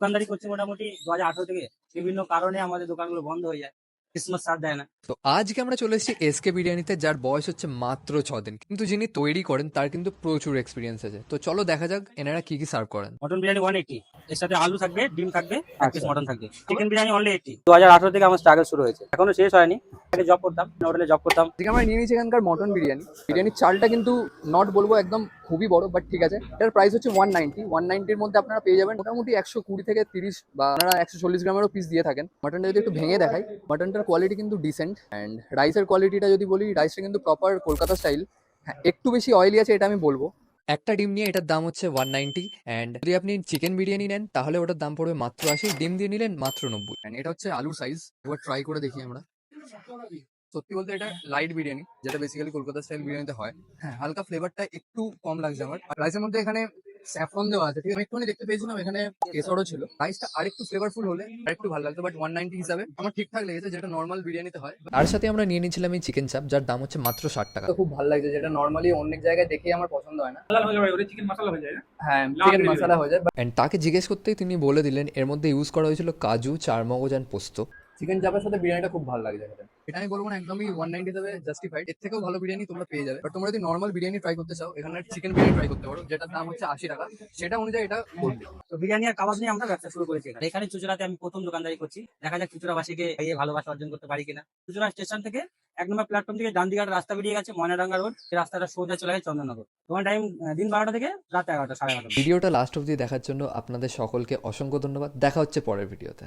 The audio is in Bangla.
দোকানদারি করছি মোটামুটি 2018 থেকে। বিভিন্ন কারণে আমাদের দোকানগুলো বন্ধ হয়ে যায়, ক্রিসমাস ছাড় দেয় না। তো আজকে আমরা চলে এসেছি এসকে বিরিয়ানিতে, যার বয়স হচ্ছে মাত্র 6 দিন, কিন্তু যিনি তৈরি করেন তার কিন্তু প্রচুর এক্সপিরিয়েন্স আছে। তো চলো দেখা যাক এনারা কি কি সার্ভ করেন। মটন বিরিয়ানি 180, এর সাথে আলু থাকবে, ডিম থাকবে, এক পিস মটন থাকবে। Chicken biryani only 80। 2018 থেকে আমার স্ট্রাগল শুরু হয়েছে, এখনো শেষ হয়নি। আগে জব করতাম, হোটেলে জব করতাম। আজকে আমরা নিয়ে নিয়েছি এখানকার মটন বিরিয়ানি। বিরিয়ানির চালটা কিন্তু নট বলবো একদম খুবই বড়, বাট ঠিক আছে। এটার প্রাইস হচ্ছে 190 মধ্যে আপনারা পেয়ে যাবেন মোটামুটি 120 থেকে 30 বা আপনারা 140 গ্রামেরও পিস দিয়ে থাকেন। মাটনটা যদি একটু ভেঙে দেখাই, মাটনটার কোয়ালিটি কিন্তু ডিসেন্ট। অ্যান্ড রাইসের কোয়ালিটিটা যদি বলি, রাইসটা কিন্তু প্রপার কলকাতা স্টাইল। হ্যাঁ, একটু বেশি অয়েলি আছে, এটা আমি বলবো। একটা ডিম নিয়ে এটার দাম হচ্ছে 190, অ্যান্ড যদি আপনি চিকেন বিরিয়ানি নেন তাহলে ওটার দাম পড়বে মাত্র 80, ডিম দিয়ে নিলেন মাত্র 90। And এটা হচ্ছে আলুর সাইজ, এবার ট্রাই করে দেখি আমরা। সত্যি বলতে এটা লাইট বিরিয়ানি, যেটা বেসিক্যালি কলকাতা স্টাইল বিরিয়ানিতে হয়। হ্যাঁ, হালকা ফ্লেভারটা একটু কম লাগছে আমার। আর রাইসের মধ্যে এখানে স্যাফরন দেওয়া আছে, ঠিক আছে। আমি একটুখানি দেখতে পেয়েছিলাম এখানে কেশরও ছিল। রাইসটা আরেকটু ফ্লেভারফুল হলে আরেকটু ভালো লাগতো, বাট 190 হিসাবে আমার ঠিকঠাক লেগেছে, যেটা নর্মাল বিরিয়ানিতে হয়। তার সাথে আমরা নিয়ে নিয়েছিলাম এই চিকেন চাপ, যার দাম হচ্ছে মাত্র 60 টাকা। তো খুব ভালো লাগছে, যেটা নর্মালি অনেক জায়গায় দেখে আমার পছন্দ হয় না। চিকেন মশলা হয়ে যায় না? হ্যাঁ, লাল চিকেন বেরিয়ে মশলা হয়ে যায়। অ্যান্ড তাকে জিজ্ঞেস করতেই তিনি বলে দিলেন এর মধ্যে ইউজ করা হয়েছিল কাজু, চারমগজ অ্যান্ড পোস্ত। চিকেন চাপের সাথে বিরিয়ানিটা খুব ভালো লাগছে খেতে। এটা আমি বলবো না একদমই 190 হিসাবে জাস্টিফাইড, এর থেকেও ভালো বিরিয়ানি তোমরা পেয়ে যাবে। বাট তোমরা যদি নর্মাল বিরিয়ানি ট্রাই করতে চাও, এখানে চিকেন বিরিয়ানি ট্রাই করতে পারো, যেটার দাম হচ্ছে 80 টাকা। সেটা অনুযায়ী এটা করবে। তো বিরিয়ানি আর কাবাব নিয়ে আমরা ব্যবসা শুরু করেছি এখানে। এখানে চুচুড়াতে আমি প্রথম দোকানদারি করছি। দেখা যাক চুচুড়াবাসীকে এই ভালোবাসা অর্জন করতে পারি কিনা। চুচুড়া স্টেশন থেকে 1 নম্বর প্ল্যাটফর্ম থেকে ডান দিকে একটা রাস্তা বেরিয়ে গেছে, ময়নাডাঙ্গা রোড। সেই রাস্তাটা সোজা চলে গেছে চন্দননগর। তোমার টাইম দিন 12টা থেকে রাত 11টা, 11:30। ভিডিওটা লাস্ট অবধি দেখার জন্য আপনাদের সকলকে অসংখ্য ধন্যবাদ। দেখা হচ্ছে পরের ভিডিওতে।